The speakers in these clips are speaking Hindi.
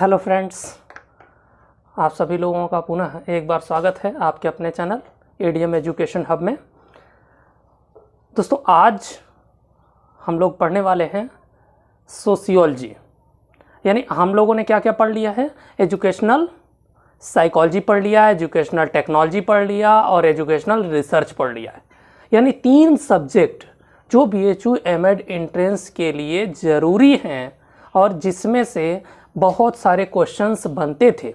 हेलो फ्रेंड्स, आप सभी लोगों का पुनः एक बार स्वागत है आपके अपने चैनल एडीएम एजुकेशन हब में। दोस्तों, आज हम लोग पढ़ने वाले हैं सोशियोलॉजी। यानी हम लोगों ने क्या क्या पढ़ लिया है? एजुकेशनल साइकोलॉजी पढ़ लिया, एजुकेशनल टेक्नोलॉजी पढ़ लिया और एजुकेशनल रिसर्च पढ़ लिया है। यानी 3 सब्जेक्ट जो BHU एमएड एंट्रेंस के लिए ज़रूरी हैं और जिसमें से बहुत सारे क्वेश्चंस बनते थे।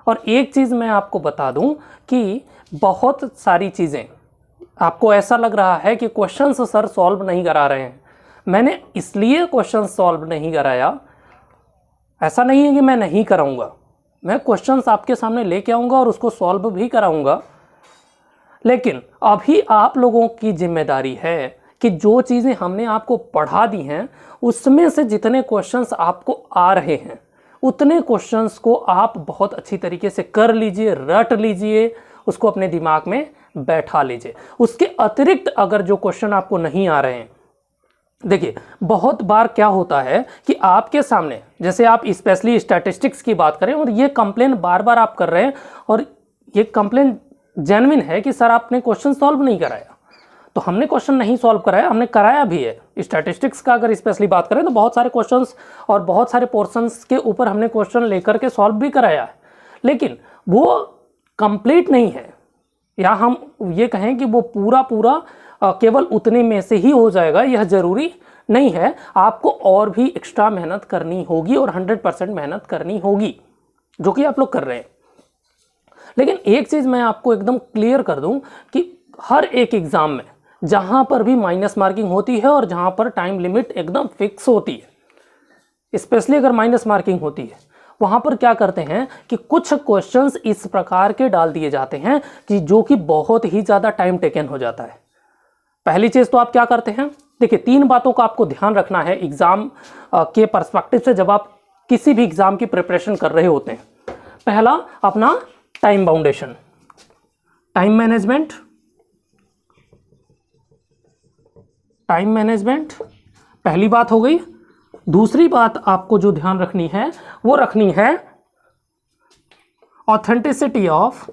और एक चीज़ मैं आपको बता दूं कि बहुत सारी चीज़ें आपको ऐसा लग रहा है कि क्वेश्चंस सर सॉल्व नहीं करा रहे हैं। मैंने इसलिए क्वेश्चंस सॉल्व नहीं कराया, ऐसा नहीं है कि मैं नहीं कराऊंगा, मैं क्वेश्चंस आपके सामने लेके आऊँगा और उसको सॉल्व भी कराऊंगा। लेकिन अभी आप लोगों की जिम्मेदारी है कि जो चीज़ें हमने आपको पढ़ा दी हैं उसमें से जितने क्वेश्चंस आपको आ रहे हैं उतने क्वेश्चंस को आप बहुत अच्छी तरीके से कर लीजिए, रट लीजिए, उसको अपने दिमाग में बैठा लीजिए। उसके अतिरिक्त अगर जो क्वेश्चन आपको नहीं आ रहे हैं, देखिए बहुत बार क्या होता है कि आपके सामने, जैसे आप स्पेशली स्टैटिस्टिक्स की बात करें और ये कंप्लेन बार बार आप कर रहे हैं और ये कंप्लेन जेन्युइन है कि सर आपने क्वेश्चन सॉल्व नहीं कराया। तो हमने क्वेश्चन नहीं सॉल्व कराया, हमने कराया भी है। स्टैटिस्टिक्स का अगर स्पेशली बात करें तो बहुत सारे क्वेश्चंस और बहुत सारे पोर्शंस के ऊपर हमने क्वेश्चन लेकर के सॉल्व भी कराया है, लेकिन वो कंप्लीट नहीं है। या हम ये कहें कि वो पूरा केवल उतने में से ही हो जाएगा, यह ज़रूरी नहीं है। आपको और भी एक्स्ट्रा मेहनत करनी होगी और 100% मेहनत करनी होगी, जो कि आप लोग कर रहे हैं। लेकिन एक चीज़ मैं आपको एकदम क्लियर कर दूं कि हर एक एग्ज़ाम में जहाँ पर भी माइनस मार्किंग होती है और जहाँ पर टाइम लिमिट एकदम फिक्स होती है, स्पेशली अगर माइनस मार्किंग होती है, वहाँ पर क्या करते हैं कि कुछ क्वेश्चंस इस प्रकार के डाल दिए जाते हैं कि जो कि बहुत ही ज़्यादा टाइम टेकन हो जाता है। पहली चीज़ तो आप क्या करते हैं, देखिए 3 बातों का आपको ध्यान रखना है एग्ज़ाम के पर्सपेक्टिव से जब आप किसी भी एग्ज़ाम की प्रिपरेशन कर रहे होते हैं। पहला, अपना टाइम बाउंडेशन, टाइम मैनेजमेंट, टाइम मैनेजमेंट पहली बात हो गई। दूसरी बात आपको जो ध्यान रखनी है वो रखनी है ऑथेंटिसिटी ऑफ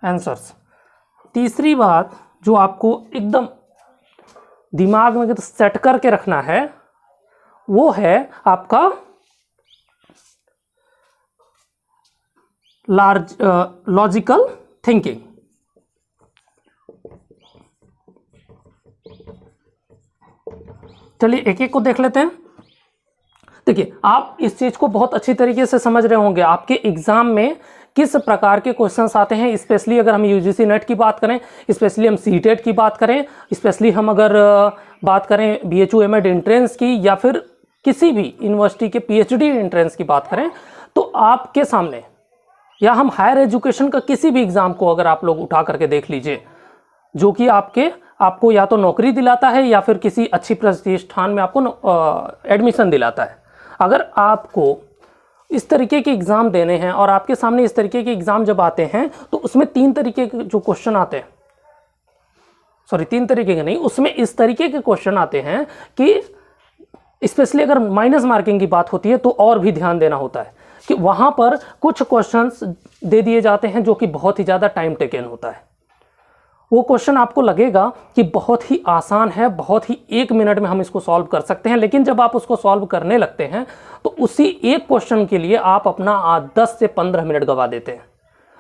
आंसर्स। तीसरी बात जो आपको एकदम दिमाग में सेट करके रखना है वो है आपका लॉजिकल थिंकिंग। चलिए एक एक को देख लेते हैं। देखिए, आप इस चीज को बहुत अच्छी तरीके से समझ रहे होंगे आपके एग्जाम में किस प्रकार के क्वेश्चंस आते हैं। स्पेशली अगर हम यूजीसी नेट की बात करें, स्पेशली हम सीटेट की बात करें, स्पेशली हम अगर बात करें BHU एमएड एंट्रेंस की या फिर किसी भी यूनिवर्सिटी के PhD एंट्रेंस की बात करें, तो आपके सामने, या हम हायर एजुकेशन का किसी भी एग्जाम को अगर आप लोग उठा करके देख लीजिए, जो कि आपको या तो नौकरी दिलाता है या फिर किसी अच्छी प्रतिष्ठान में आपको एडमिशन दिलाता है। अगर आपको इस तरीके के एग्ज़ाम देने हैं और आपके सामने इस तरीके के एग्ज़ाम जब आते हैं तो उसमें 3 तरीके के जो क्वेश्चन आते हैं, 3 तरीके के नहीं, उसमें इस तरीके के क्वेश्चन आते हैं कि स्पेशली अगर माइनस मार्किंग की बात होती है तो और भी ध्यान देना होता है कि वहाँ पर कुछ क्वेश्चंस दे दिए जाते हैं जो कि बहुत ही ज़्यादा टाइम टेकन होता है। वो क्वेश्चन आपको लगेगा कि बहुत ही आसान है, बहुत ही 1 मिनट में हम इसको सॉल्व कर सकते हैं, लेकिन जब आप उसको सॉल्व करने लगते हैं तो उसी एक क्वेश्चन के लिए आप अपना 10 से 15 मिनट गवा देते हैं।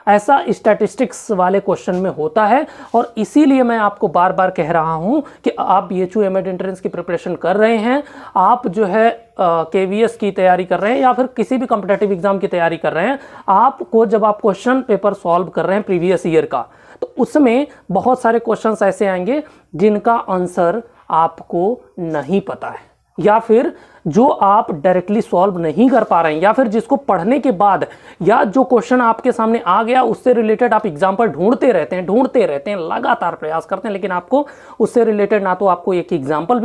ऐसा स्टैटिस्टिक्स वाले क्वेश्चन में होता है और इसीलिए मैं आपको बार बार कह रहा हूं कि आप BHU एमएड एंट्रेंस की प्रिपरेशन कर रहे हैं, आप जो है KVS की तैयारी कर रहे हैं या फिर किसी भी कॉम्पिटिटिव एग्जाम की तैयारी कर रहे हैं, आपको जब आप क्वेश्चन पेपर सॉल्व कर रहे हैं प्रीवियस ईयर का, तो उसमें बहुत सारे क्वेश्चंस ऐसे आएंगे जिनका आंसर आपको नहीं पता है, या फिर जो आप डायरेक्टली सॉल्व नहीं कर पा रहे हैं, या फिर जिसको पढ़ने के बाद या जो क्वेश्चन आपके सामने आ गया उससे रिलेटेड आप एग्जाम्पल ढूंढते रहते हैं, लगातार प्रयास करते हैं, लेकिन आपको उससे रिलेटेड ना तो आपको एक एग्जाम्पल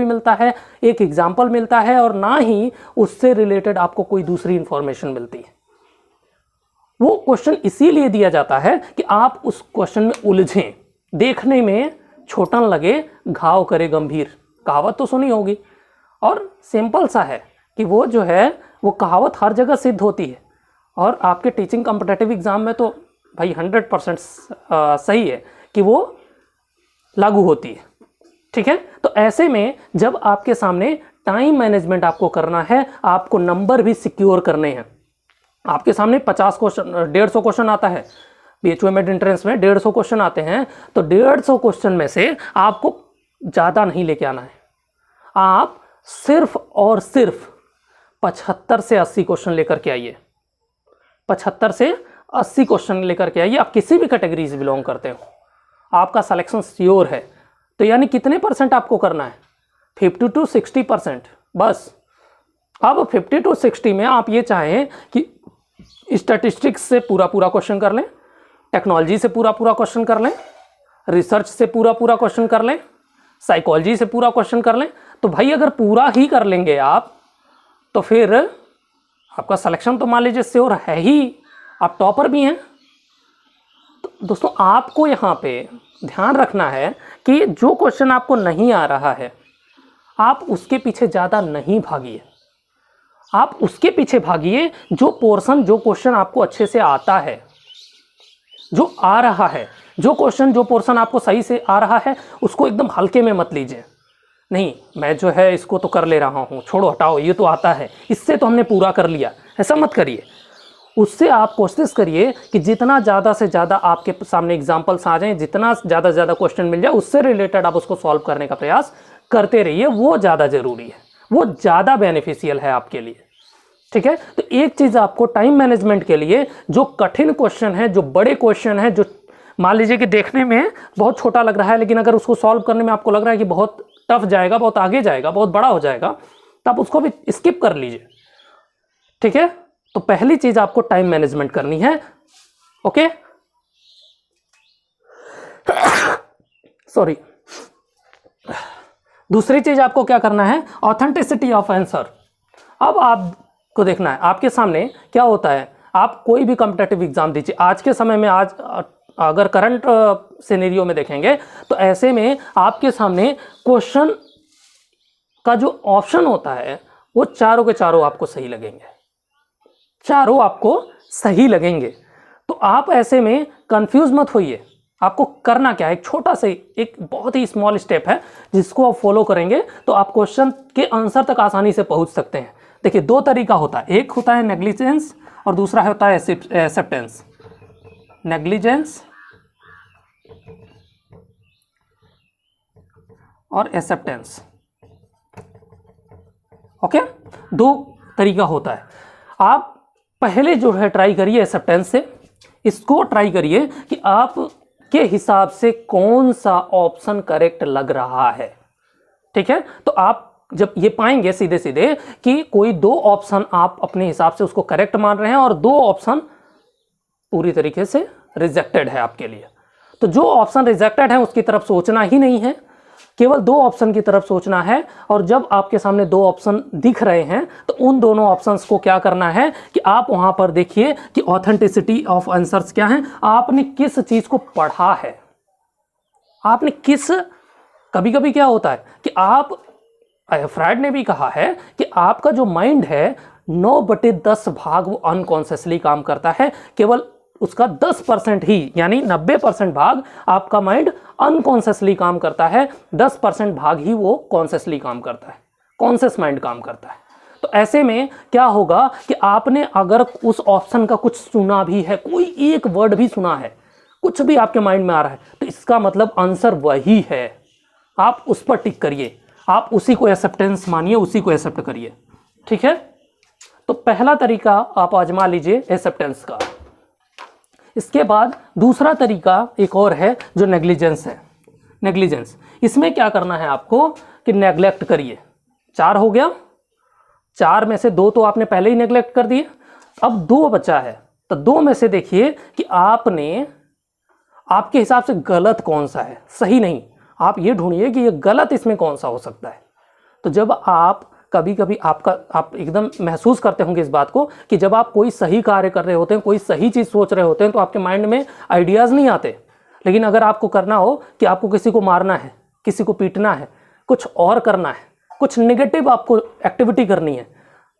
मिलता है और ना ही उससे रिलेटेड आपको कोई दूसरी इंफॉर्मेशन मिलती है। वो क्वेश्चन इसीलिए दिया जाता है कि आप उस क्वेश्चन में उलझें, देखने में छोटा लगे घाव करे गंभीर, कहावत तो सुनी होगी। और सिंपल सा है कि वो जो है वो कहावत हर जगह सिद्ध होती है, और आपके टीचिंग कॉम्पिटिटिव एग्जाम में तो भाई 100% सही है कि वो लागू होती है। ठीक है, तो ऐसे में जब आपके सामने टाइम मैनेजमेंट आपको करना है, आपको नंबर भी सिक्योर करने हैं। आपके सामने 50 क्वेश्चन 150 क्वेश्चन आता है, बीएचयू मिड एंट्रेंस में 150 क्वेश्चन आते हैं, तो 150 क्वेश्चन में से आपको ज़्यादा नहीं लेके आना है। आप सिर्फ और सिर्फ 75 से 80 क्वेश्चन लेकर के आइए, 75 से 80 क्वेश्चन लेकर के आइए। आप किसी भी कैटेगरी से बिलोंग करते हो, आपका सिलेक्शन श्योर है। तो यानी कितने परसेंट आपको करना है? 50 to 60% बस। अब 50 to 60 में आप ये चाहें कि स्टैटिस्टिक्स से पूरा क्वेश्चन कर लें, टेक्नोलॉजी से पूरा क्वेश्चन कर लें, रिसर्च से पूरा क्वेश्चन कर लें, साइकोलॉजी से पूरा क्वेश्चन कर लें, तो भाई अगर पूरा ही कर लेंगे आप तो फिर आपका सिलेक्शन तो मान लीजिए श्योर है ही, आप टॉपर भी हैं। तो दोस्तों आपको यहाँ पे ध्यान रखना है कि जो क्वेश्चन आपको नहीं आ रहा है आप उसके पीछे ज़्यादा नहीं भागिए, आप उसके पीछे भागिए जो क्वेश्चन आपको अच्छे से आता है, जो आ रहा है, जो पोर्शन आपको सही से आ रहा है उसको एकदम हल्के में मत लीजिए। नहीं मैं जो है इसको तो कर ले रहा हूँ, छोड़ो हटाओ, ये तो आता है, इससे तो हमने पूरा कर लिया, ऐसा मत करिए। उससे आप कोशिश करिए कि जितना ज़्यादा से ज़्यादा आपके सामने एग्जाम्पल्स आ जाएं, जितना ज़्यादा से ज़्यादा क्वेश्चन मिल जाए, उससे रिलेटेड आप उसको सॉल्व करने का प्रयास करते रहिए। वो ज़्यादा ज़रूरी है, वो ज़्यादा बेनिफिशियल है आपके लिए। ठीक है, तो एक चीज़ आपको टाइम मैनेजमेंट के लिए, जो कठिन क्वेश्चन है, जो बड़े क्वेश्चन है, जो मान लीजिए कि देखने में बहुत छोटा लग रहा है लेकिन अगर उसको सॉल्व करने में आपको लग रहा है कि बहुत टफ जाएगा, बहुत आगे जाएगा, बहुत बड़ा हो जाएगा, तो आप उसको भी स्किप कर लीजिए। ठीक है, तो पहली चीज आपको टाइम मैनेजमेंट करनी है। Okay, sorry. दूसरी चीज आपको क्या करना है? Authenticity of answer. अब आपको देखना है आपके सामने क्या होता है। आप कोई भी कॉम्पिटिटिव एग्जाम दीजिए आज के समय में, आज अगर करंट सिनेरियो में देखेंगे तो ऐसे में आपके सामने क्वेश्चन का जो ऑप्शन होता है वो चारों के चारों आपको सही लगेंगे, चारों आपको सही लगेंगे। तो आप ऐसे में कंफ्यूज मत होइए। आपको करना क्या है, एक छोटा सा एक बहुत ही स्मॉल स्टेप है जिसको आप फॉलो करेंगे तो आप क्वेश्चन के आंसर तक आसानी से पहुंच सकते हैं। देखिए दो तरीका होता है, एक होता है नेग्लिजेंस और दूसरा होता है एक्सेप्टेंस। नेग्लिजेंस और एक्सेप्टेंस। ओके, दो तरीका होता है। आप पहले जो है ट्राई करिए एक्सेप्टेंस से, इसको ट्राई करिए कि आप के हिसाब से कौन सा ऑप्शन करेक्ट लग रहा है। ठीक है, तो आप जब ये पाएंगे सीधे सीधे कि कोई दो ऑप्शन आप अपने हिसाब से उसको करेक्ट मान रहे हैं और दो ऑप्शन पूरी तरीके से रिजेक्टेड है आपके लिए, तो जो ऑप्शन रिजेक्टेड है उसकी तरफ सोचना ही नहीं है, केवल दो ऑप्शन की तरफ सोचना है। और जब आपके सामने दो ऑप्शन दिख रहे हैं तो उन दोनों ऑप्शंस को क्या करना है कि आप वहां पर देखिए कि ऑथेंटिसिटी ऑफ आंसर्स क्या है, आपने किस चीज को पढ़ा है, आपने किस, कभी कभी क्या होता है कि आप, फ्रायड ने भी कहा है कि आपका जो माइंड है 9/10 भाग वो अनकॉन्शियसली काम करता है, केवल उसका 10% ही यानी 90% भाग आपका माइंड अनकॉन्शियसली काम करता है, 10% भाग ही वो कॉन्शियसली काम करता है, कॉन्शियस माइंड काम करता है। तो ऐसे में क्या होगा कि आपने अगर उस ऑप्शन का कुछ सुना भी है, कोई एक वर्ड भी सुना है, कुछ भी आपके माइंड में आ रहा है, तो इसका मतलब आंसर वही है, आप उस पर टिक करिए, आप उसी को एक्सेप्टेंस मानिए, उसी को एक्सेप्ट करिए। ठीक है, तो पहला तरीका आप आजमा लीजिए एक्सेप्टेंस का। इसके बाद दूसरा तरीका एक और है जो नेग्लिजेंस है। नेग्लिजेंस, इसमें क्या करना है आपको कि नेग्लेक्ट करिए। 4 हो गया, 4 में से 2 तो आपने पहले ही नेग्लेक्ट कर दिए, अब 2 बचा है, तो 2 में से देखिए कि आपने, आपके हिसाब से गलत कौन सा है, सही नहीं, आप ये ढूंढिए कि ये गलत इसमें कौन सा हो सकता है। तो जब आप कभी कभी आप एकदम महसूस करते होंगे इस बात को कि जब आप कोई सही कार्य कर रहे होते हैं, कोई सही चीज़ सोच रहे होते हैं, तो आपके माइंड में आइडियाज़ नहीं आते। लेकिन अगर आपको करना हो कि आपको किसी को मारना है, किसी को पीटना है, कुछ और करना है, कुछ नेगेटिव आपको एक्टिविटी करनी है,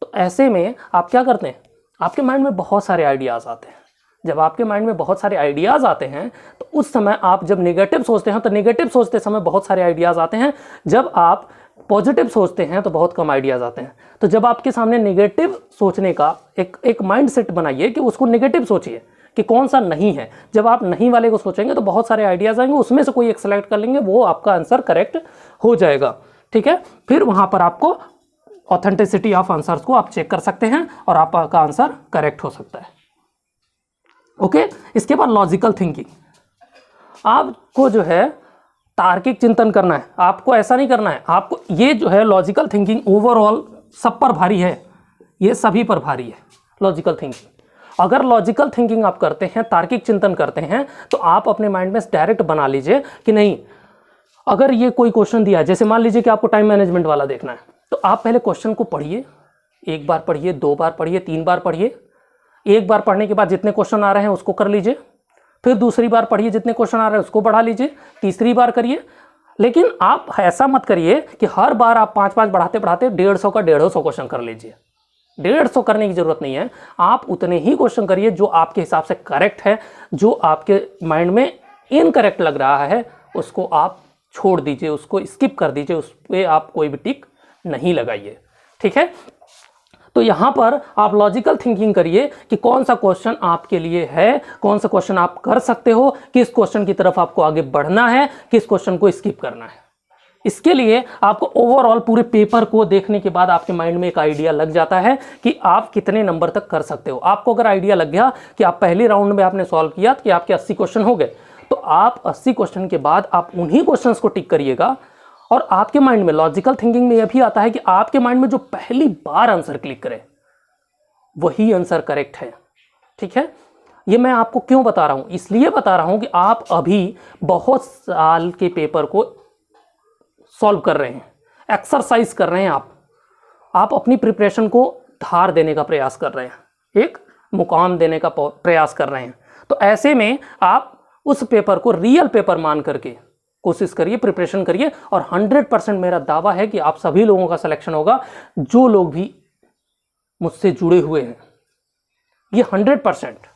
तो ऐसे में आप क्या करते हैं, आपके माइंड में बहुत सारे आइडियाज़ आते हैं। जब आपके माइंड में बहुत सारे आइडियाज़ आते हैं तो उस समय आप जब नेगेटिव सोचते हैं तो नेगेटिव सोचते समय बहुत सारे आइडियाज़ आते हैं। जब आप पॉजिटिव सोचते हैं तो बहुत कम आइडियाज़ आते हैं। तो जब आपके सामने नेगेटिव सोचने का एक माइंड सेट बनाइए कि उसको नेगेटिव सोचिए कि कौन सा नहीं है। जब आप नहीं वाले को सोचेंगे तो बहुत सारे आइडियाज़ आएंगे, उसमें से कोई एक सेलेक्ट कर लेंगे, वो आपका आंसर करेक्ट हो जाएगा। ठीक है, फिर वहाँ पर आपको ऑथेंटिसिटी ऑफ आंसर्स को आप चेक कर सकते हैं और आपका आंसर करेक्ट हो सकता है। ओके, इसके बाद लॉजिकल थिंकिंग। आपको जो है तार्किक चिंतन करना है, आपको ऐसा नहीं करना है। आपको ये जो है लॉजिकल थिंकिंग ओवरऑल सब पर भारी है, ये सभी पर भारी है लॉजिकल थिंकिंग। अगर लॉजिकल थिंकिंग आप करते हैं, तार्किक चिंतन करते हैं, तो आप अपने माइंड में डायरेक्ट बना लीजिए कि नहीं, अगर ये कोई क्वेश्चन दिया है, जैसे मान लीजिए कि आपको टाइम मैनेजमेंट वाला देखना है, तो आप पहले क्वेश्चन को पढ़िए, एक बार पढ़िए, 2 बार पढ़िए, 3 बार पढ़िए। एक बार पढ़ने के बाद जितने क्वेश्चन आ रहे हैं उसको कर लीजिए, फिर दूसरी बार पढ़िए, जितने क्वेश्चन आ रहे हैं उसको बढ़ा लीजिए, तीसरी बार करिए। लेकिन आप ऐसा मत करिए कि हर बार आप 5-5 बढ़ाते बढ़ाते 150 का 150 क्वेश्चन कर लीजिए। 150 करने की जरूरत नहीं है, आप उतने ही क्वेश्चन करिए जो आपके हिसाब से करेक्ट है। जो आपके माइंड में इनकरेक्ट लग रहा है उसको आप छोड़ दीजिए, उसको स्किप कर दीजिए, उस पर आप कोई भी टिक नहीं लगाइए। ठीक है, तो यहाँ पर आप लॉजिकल थिंकिंग करिए कि कौन सा क्वेश्चन आपके लिए है, कौन सा क्वेश्चन आप कर सकते हो, किस क्वेश्चन की तरफ आपको आगे बढ़ना है, किस क्वेश्चन को स्किप करना है। इसके लिए आपको ओवरऑल पूरे पेपर को देखने के बाद आपके माइंड में एक आइडिया लग जाता है कि आप कितने नंबर तक कर सकते हो। आपको अगर आइडिया लग गया कि आप पहले राउंड में आपने सॉल्व किया कि आपके 80 क्वेश्चन हो गए, तो आप 80 क्वेश्चन के बाद आप उन्हीं क्वेश्चन को टिक करिएगा। और आपके माइंड में लॉजिकल थिंकिंग में यह भी आता है कि आपके माइंड में जो पहली बार आंसर क्लिक करे वही आंसर करेक्ट है। ठीक है, ये मैं आपको क्यों बता रहा हूं, इसलिए बता रहा हूं कि आप अभी बहुत साल के पेपर को सॉल्व कर रहे हैं, एक्सरसाइज कर रहे हैं, आप अपनी प्रिपरेशन को धार देने का प्रयास कर रहे हैं, एक मुकाम देने का प्रयास कर रहे हैं। तो ऐसे में आप उस पेपर को रियल पेपर मान करके कोशिश करिए, प्रिपरेशन करिए, और 100% मेरा दावा है कि आप सभी लोगों का सिलेक्शन होगा जो लोग भी मुझसे जुड़े हुए हैं। ये 100%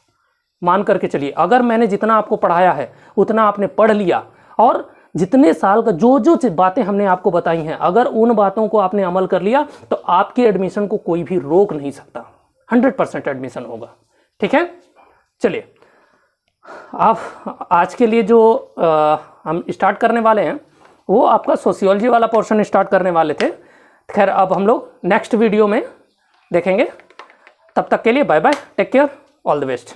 मान करके चलिए। अगर मैंने जितना आपको पढ़ाया है उतना आपने पढ़ लिया, और जितने साल का जो बातें हमने आपको बताई हैं, अगर उन बातों को आपने अमल कर लिया तो आपके एडमिशन को कोई भी रोक नहीं सकता। 100% एडमिशन होगा। ठीक है, चलिए आप आज के लिए जो हम स्टार्ट करने वाले हैं वो आपका सोशियोलॉजी वाला पोर्शन स्टार्ट करने वाले थे। खैर अब हम लोग नेक्स्ट वीडियो में देखेंगे। तब तक के लिए bye bye, take care, all the best.